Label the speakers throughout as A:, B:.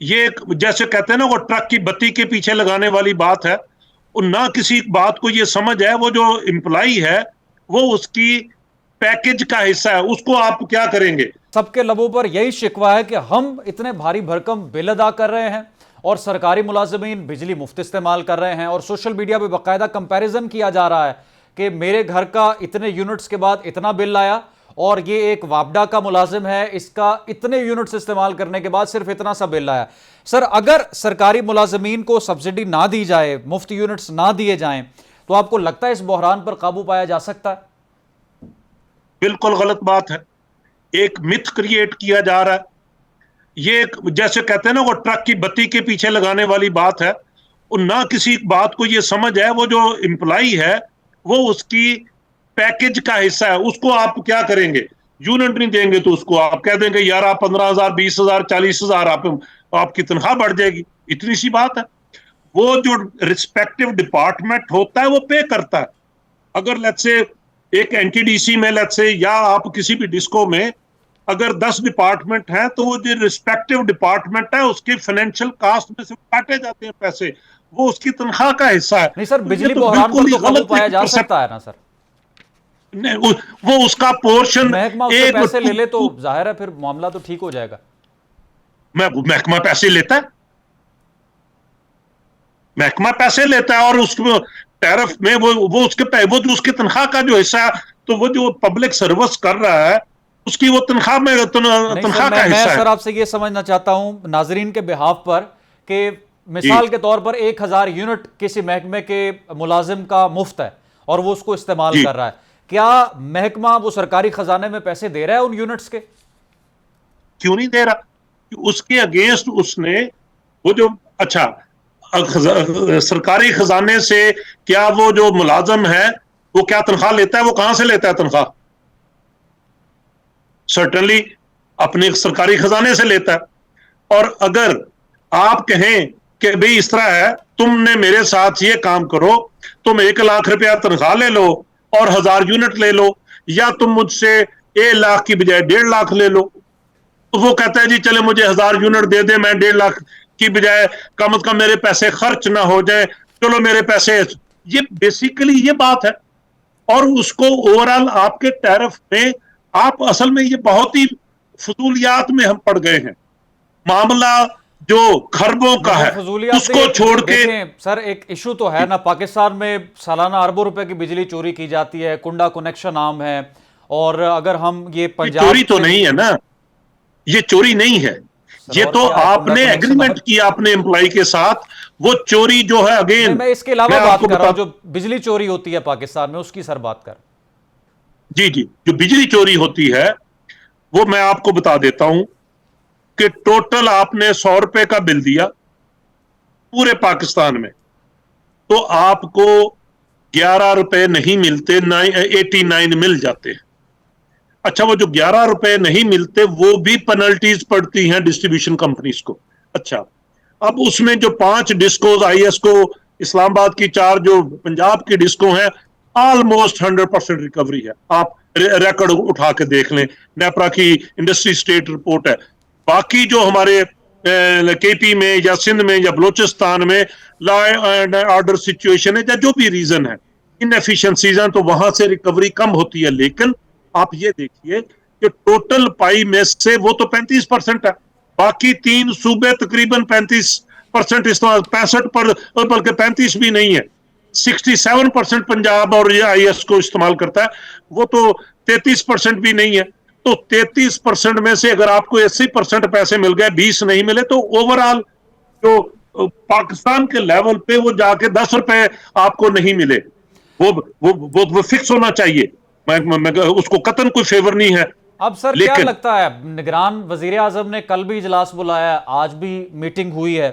A: ये जैसे कहते हैं ना, वो ट्रक की बत्ती के पीछे लगाने वाली बात है। और ना किसी बात को ये समझ है, वो जो एम्प्लॉई है वो उसकी पैकेज का हिस्सा है, उसको आप क्या करेंगे।
B: सबके लबों पर यही शिकवा है कि हम इतने भारी भरकम बिल अदा कर रहे हैं और सरकारी मुलाजमीन बिजली मुफ्त इस्तेमाल कर रहे हैं, और सोशल मीडिया पे बाकायदा कंपैरिजन किया जा रहा है कि मेरे घर का इतने यूनिट्स के बाद इतना बिल आया, और ये एक वापडा का मुलाजिम है, इसका इतने यूनिट्स इस्तेमाल करने के बाद सिर्फ इतना सा बिल आया। सर, अगर सरकारी मुलाजमीन को सब्सिडी ना दी जाए, मुफ्त यूनिट्स ना दिए जाएं, तो आपको लगता है इस बहरान पर काबू पाया जा सकता है?
A: बिल्कुल गलत बात है। एक मिथ क्रिएट किया जा रहा है। ये जैसे कहते हैं ना, वो ट्रक की बत्ती के पीछे लगाने वाली बात है। और ना किसी बात को ये समझ है, वो जो एम्प्लॉई है वो उसकी पैकेज का हिस्सा है, उसको आप क्या करेंगे। यूनिट नहीं देंगे तो उसको आप कह देंगे यार आप 15,000, 20,000, 40,000 आपकी तनख्वाह बढ़ जाएगी। इतनी सी बात है। वो जो रिस्पेक्टिव डिपार्टमेंट होता है वो पे करता है। अगर लेट्स से एक एनटीडीसी में, लेट्स से, या आप किसी भी डिस्को में अगर 10 डिपार्टमेंट हैं, तो वो जो रिस्पेक्टिव डिपार्टमेंट है उसके फाइनेंशियल कास्ट में से काटे जाते हैं पैसे, वो उसकी तनख्वाह का हिस्सा है।
B: नहीं सर,
A: तो ये
B: बिजली
A: तो
B: बहरान पर
A: बिल्कुल ही
B: तो काबू
A: गलत
B: पाया
A: एक
B: जा
A: परसेप्ट।
B: सकता है ना सर?
A: वो उसका पोर्शन
B: महकमा उससे
A: एक
B: पैसे ले ले तो जाहिर है फिर मामला तो ठीक हो जाएगा।
A: महकमा पैसे लेता है। महकमा पैसे लेता है और उसको टैरिफ में वो उसके वो जो उसकी तनख्वाह का जो हिस्सा है, तो वो जो पब्लिक सर्विस कर रहा है उसकी वो तनख्वाह में
B: नहीं सर,
A: तनख्वाह का
B: मैं
A: हिस्सा है।
B: सर आपसे ये समझना चाहता हूं नाजरीन के बिहाफ पर कि
A: जी
B: मिसाल के तौर पर 1,000 यूनिट किसी महकमे के मुलाजिम का मुफ्त है और वो उसको इस्तेमाल
A: जी।
B: कर रहा है, क्या महकमा वो सरकारी खजाने में पैसे दे रहा है उन यूनिट्स के?
A: क्यों नहीं दे रहा? उसके अगेंस्ट उसने वो जो, अच्छा, सरकारी खजाने से क्या वो जो मुलाजम है वो क्या तनख्वाह लेता है? वो कहां से लेता है तनख्वाह? सर्टनली अपने सरकारी खजाने से लेता है। और अगर आप कहें कि भाई इस तरह है, तुमने मेरे साथ ये काम करो, तुम 1 लाख रुपया तनख्वाह ले लो और 1,000 यूनिट ले लो, या तुम मुझसे 1 लाख की बजाय 1.5 लाख ले लो, तो वो कहता है जी चले मुझे 1,000 यूनिट दे दे, मैं 1.5 लाख की बजाय कम से कम मेरे पैसे खर्च ना हो जाए, चलो मेरे पैसे। ये बेसिकली ये बात है। और उसको ओवरऑल आपके टैरिफ में, आप असल में ये बहुत ही फजूलियात में हम पड़ गए हैं। मामला जो खरबों का
B: देखो
A: है
B: फजूलियात
A: उसको छोड़ के।
B: देखें सर, एक इशू तो है ना, पाकिस्तान में सालाना अरबों रुपए की बिजली चोरी की जाती है, कुंडा कनेक्शन आम है। और अगर हम ये
A: ये
B: पंजाब
A: चोरी तो
B: के,
A: नहीं है ना, ये चोरी नहीं है।
B: सर
A: ये
B: और
A: तो
B: क्या है, कुंडा
A: आपने
B: कनेक्शन
A: एग्रीमेंट
B: और
A: किया अपने एम्प्लॉय के साथ। वो चोरी जो है,
B: नहीं,
A: अगेन
B: मैं इसके अलावा
A: मैं
B: बात
A: आपको
B: कर रहा
A: बता,
B: हूं जो बिजली चोरी होती है पाकिस्तान में उसकी सर बात कर।
A: जी जी, जो बिजली चोरी होती है वो मैं आपको बता देता हूं कि टोटल आपने 100 रुपए का बिल दिया पूरे पाकिस्तान में, तो आपको 11 रुपए नहीं मिलते, 89 मिल जाते हैं। अच्छा, वो जो 11 रुपए नहीं मिलते वो भी पेनल्टीज पड़ती हैं डिस्ट्रीब्यूशन कंपनीज को। अच्छा, अब उसमें जो 5 डिस्कोज आईएस को, इस्लामाबाद की 4 जो पंजाब की डिस्को हैं, ऑलमोस्ट 100% रिकवरी है। आप रिकॉर्ड उठा के देख लें, नेपरा की इंडस्ट्री स्टेट रिपोर्ट है। बाकी जो हमारे केपी में या सिंध में या बलोचिस्तान में लॉ एंड ऑर्डर सिचुएशन है या जो भी रीजन है, इनएफिशिएंसीज हैं, तो वहां से रिकवरी कम होती है। लेकिन आप ये देखिए कि टोटल पाई में से वो तो 35% है, बाकी 3 सूबे तकरीबन 35% इस्तेमाल, 65 पर, बल्कि 35 भी नहीं है, 67% पंजाब और ये आईएस को इस्तेमाल करता है, वो तो 33% भी नहीं है। तो 33% में से अगर आपको 80% पैसे मिल गए, 20 नहीं मिले, तो ओवरऑल जो पाकिस्तान के लेवल पे वो जाके 10 रुपए आपको नहीं मिले, वो फिक्स होना चाहिए। मैं उसको कतन कोई फेवर नहीं है।
B: अब सर क्या
A: लेकिन
B: लगता है, निगरान वजीर आजम ने कल भी इजलास बुलाया, आज भी मीटिंग हुई है,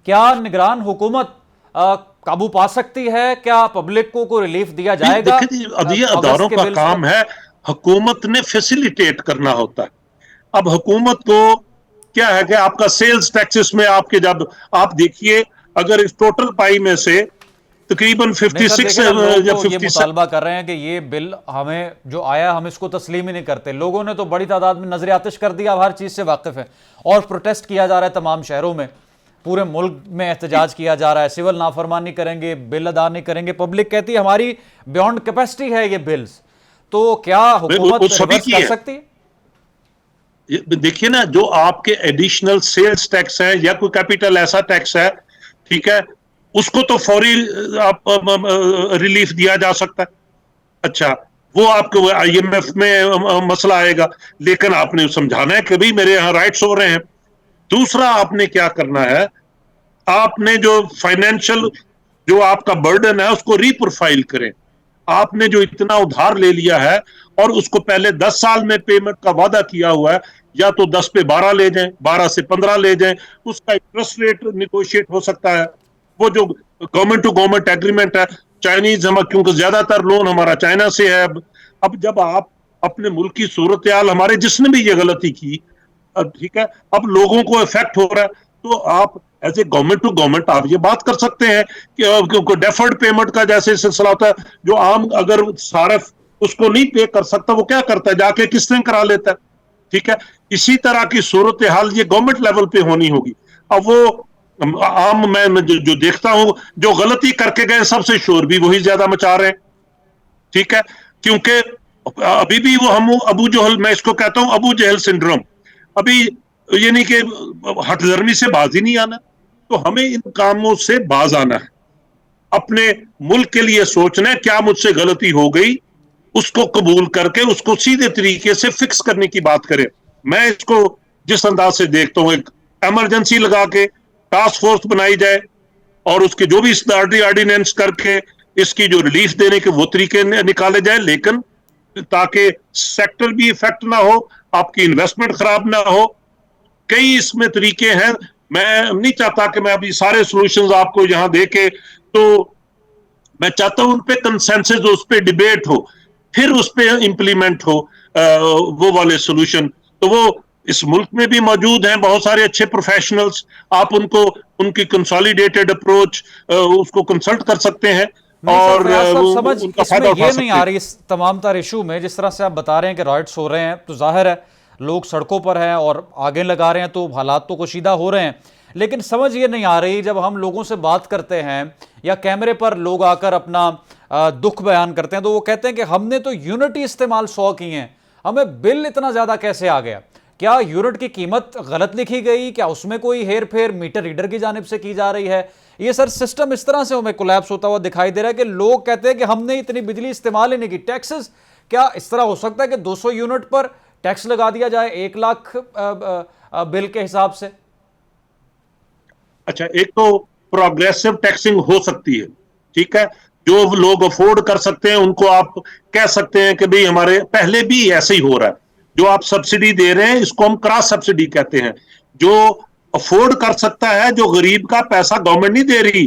B: क्या निगरान हुकूमत काबू पा सकती है? क्या पब्लिक को रिलीफ दिया जाएगा
A: देखिए जी, अब ये
B: अगस्त
A: अदारों
B: के
A: का
B: बिल्स पर?
A: काम है, हुकूमत ने फैसिलिटेट करना होता है। अब हुकूमत को क्या है कि आपका सेल्स टैक्सेस में आपके, जब आप देखिए, अगर इस टोटल पाई में से तकरीबन
B: नहीं सर,
A: 56
B: देखिए ना, लोग
A: या
B: तो ये
A: 57।
B: मुतालबा कर रहे हैं कि ये बिल हमें जो आया हम इसको तस्लीम ही नहीं करते। लोगों ने तो बड़ी तादाद में नजर आतिश कर दिया, अब हर चीज से वाकिफ है और प्रोटेस्ट किया जा रहा है तमाम शहरों में, पूरे मुल्क में एहतजाज किया जा रहा है। सिविल नाफरमानी करेंगे, बिल अदा नहीं करेंगे, पब्लिक कहती है हमारी बियॉन्ड कैपेसिटी है ये बिल्स। तो क्या हुकूमत
A: सभी
B: रिवर्स
A: की
B: कर
A: है।
B: सकती है?
A: देखिए ना, जो आपके एडिशनल सेल्स टैक्स है या कोई कैपिटल ऐसा टैक्स है, ठीक है, उसको तो फौरी आप रिलीफ दिया जा सकता है। अच्छा, वो आपको आईएमएफ में मसला आएगा, लेकिन आपने समझाना है कि भाई मेरे यहाँ राइट्स हो रहे हैं। दूसरा आपने क्या करना है, आपने जो फाइनेंशियल जो आपका बर्डन है उसको रीप्रोफाइल करें। आपने जो इतना उधार ले लिया है और उसको पहले 10 साल में पेमेंट का वादा किया हुआ है, या तो 10 पे 12 ले जाएं, 12 से 15 ले जाएं, उसका इंटरेस्ट रेट निगोशिएट हो सकता है। वो जो गवर्नमेंट टू गवर्नमेंट एग्रीमेंट है, चाइनीज हम, क्योंकि ज्यादातर लोन हमारा चाइना से है। अब जब आप अपने मुल्क की सूरत हाल, हमारे जिसने भी ये गलती की, ठीक है, अब लोगों को इफेक्ट हो रहा है, तो आप as a government to government आप ये बात कर सकते हैं कि क्योंकि डेफर्ड पेमेंट का जैसे सिलसिला होता है, जो आम अगर सारा उसको नहीं पे कर सकता, वो क्या करता है, जाके किस्तें करा लेता है। ठीक है, इसी तरह की सूरत हाल ये गवर्नमेंट लेवल पे होनी होगी। अब वो आम मैं जो देखता हूं, जो गलती करके गए सबसे शोर भी वही ज्यादा मचा रहे हैं। ठीक है, क्योंकि अभी भी वो हम अबू जहल, मैं इसको कहता हूं अबू जहल सिंड्रोम, अभी ये नहीं कि हठधर्मी से बाज ही नहीं आना, तो हमें इन कामों से बाज आना है। अपने मुल्क के लिए सोचना है, क्या मुझसे गलती हो गई, उसको कबूल करके उसको सीधे तरीके से फिक्स करने की बात करें। मैं इसको जिस अंदाज से देखता हूं, एक इमरजेंसी लगा के टास्क फोर्स बनाई जाए और उसके जो भी ऑर्डिनेंस करके इसकी जो रिलीफ देने के वो तरीके निकाले जाए, लेकिन ताकि सेक्टर भी इफेक्ट ना हो, आपकी इन्वेस्टमेंट खराब ना हो। कई इसमें तरीके हैं, मैं नहीं चाहता कि मैं अभी सारे सॉल्यूशंस आपको यहां देके, तो मैं चाहता हूं उन पे कंसेंसस हो, उस पे डिबेट हो, फिर उस पे इम्प्लीमेंट हो वो वाले सॉल्यूशन। तो वो इस मुल्क में भी मौजूद हैं बहुत सारे अच्छे प्रोफेशनल्स, आप उनको उनकी कंसोलिडेटेड अप्रोच उसको कंसल्ट कर सकते हैं
B: नहीं सर,
A: और
B: फयाज साहब समझ
A: उनका
B: इसमें
A: फायदा उठा
B: ये नहीं
A: सकते
B: आ
A: हैं।
B: रही इस तमाम तार इशू में, जिस तरह से आप बता रहे हैं कि राइट्स हो रहे हैं, तो जाहिर है लोग सड़कों पर हैं और आगे लगा रहे हैं, तो हालात तो कशीदा हो रहे हैं। लेकिन समझ ये नहीं आ रही, जब हम लोगों से बात करते हैं या कैमरे पर लोग आकर अपना दुख बयान करते हैं, तो वो कहते हैं कि हमने तो यूनिट ही इस्तेमाल 100 की हैं, हमें बिल इतना ज़्यादा कैसे आ गया? क्या यूनिट की कीमत गलत लिखी गई? क्या उसमें कोई हेर फेर मीटर रीडर की जानिब से की जा रही है? ये सर सिस्टम इस तरह से हमें कोलैप्स होता हुआ दिखाई दे रहा है कि लोग कहते हैं कि हमने इतनी बिजली इस्तेमाल ही नहीं की। टैक्सेस, क्या इस तरह हो सकता है कि 200 यूनिट पर टैक्स लगा दिया जाए 1 लाख बिल के हिसाब से?
A: अच्छा, एक तो प्रोग्रेसिव टैक्सिंग हो सकती है, ठीक है, जो लोग अफोर्ड कर सकते हैं उनको आप कह सकते हैं कि भाई हमारे पहले भी ऐसे ही हो रहा है, जो आप सब्सिडी दे रहे हैं इसको हम क्रॉस सब्सिडी कहते हैं। जो अफोर्ड कर सकता है, जो गरीब का पैसा गवर्नमेंट नहीं दे रही,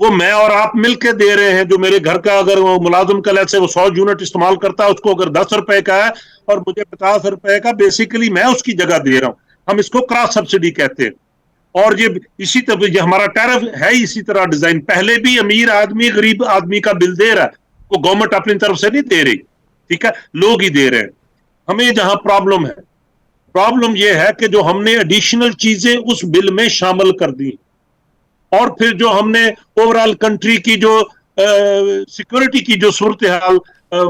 A: वो मैं और आप मिलके दे रहे हैं। जो मेरे घर का अगर वो मुलाजिम कल से वो 100 यूनिट इस्तेमाल करता है, उसको अगर 10 रुपए का है और मुझे 50 रुपए का बेसिकली मैं उसकी जगह दे रहा हूं, हम इसको क्रॉस सब्सिडी कहते हैं। और ये इसी तरह ये हमारा टैरिफ है इसी तरह डिजाइन, पहले भी अमीर आदमी गरीब आदमी का बिल दे रहा है, वो गवर्नमेंट अपनी तरफ से नहीं दे रही, ठीक है, लोग ही दे रहे हैं। हमें जहां प्रॉब्लम है, प्रॉब्लम यह है कि जो हमने एडिशनल चीजें उस बिल में शामिल कर दी, और फिर जो हमने ओवरऑल कंट्री की जो सिक्योरिटी की जो सूरत हाल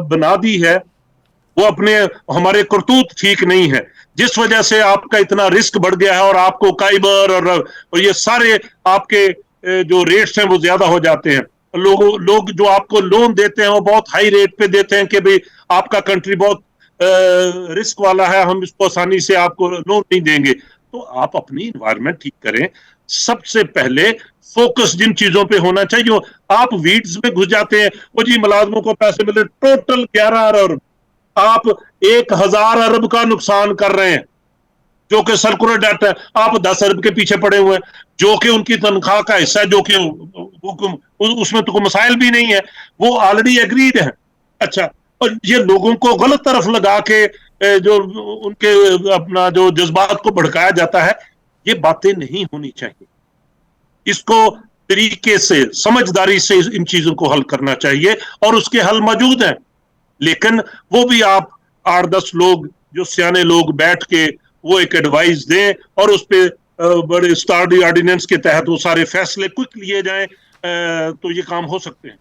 A: बना दी है, वो अपने हमारे करतूत ठीक नहीं है, जिस वजह से आपका इतना रिस्क बढ़ गया है और आपको काइबर और ये सारे आपके जो रेट्स हैं वो ज्यादा हो जाते हैं। लोग जो आपको लोन देते हैं वो बहुत हाई रेट पे देते हैं कि भाई आपका कंट्री बहुत रिस्क वाला है, हम इसको आसानी से आपको लोन नहीं देंगे। तो आप अपनी इन्वायरमेंट ठीक करें। सबसे पहले फोकस जिन चीजों पे होना चाहिए, आप वीड्स में घुस जाते हैं, वो जी मुलाजमों को पैसे मिले, टोटल 11 अरब, आप 1000 अरब का नुकसान कर रहे हैं, जो कि सर्कुलर डेट है। आप 10 अरब के पीछे पड़े हुए हैं, जो कि उनकी तनख्वाह का हिस्सा है, जो कि उसमें तो कोई मसाइल भी नहीं है, वो ऑलरेडी एग्रीड है। अच्छा, और ये लोगों को गलत तरफ लगा के जो उनके अपना जो जज्बात को भड़काया जाता है, ये बातें नहीं होनी चाहिए। इसको तरीके से, समझदारी से इन चीजों को हल करना चाहिए, और उसके हल मौजूद हैं। लेकिन वो भी आप 8-10 लोग, जो सियाने लोग बैठ के वो एक एडवाइस दें और उस पे बड़े स्टार ऑर्डिनेंस के तहत वो सारे फैसले क्विक लिए जाएं, तो ये काम हो सकते हैं।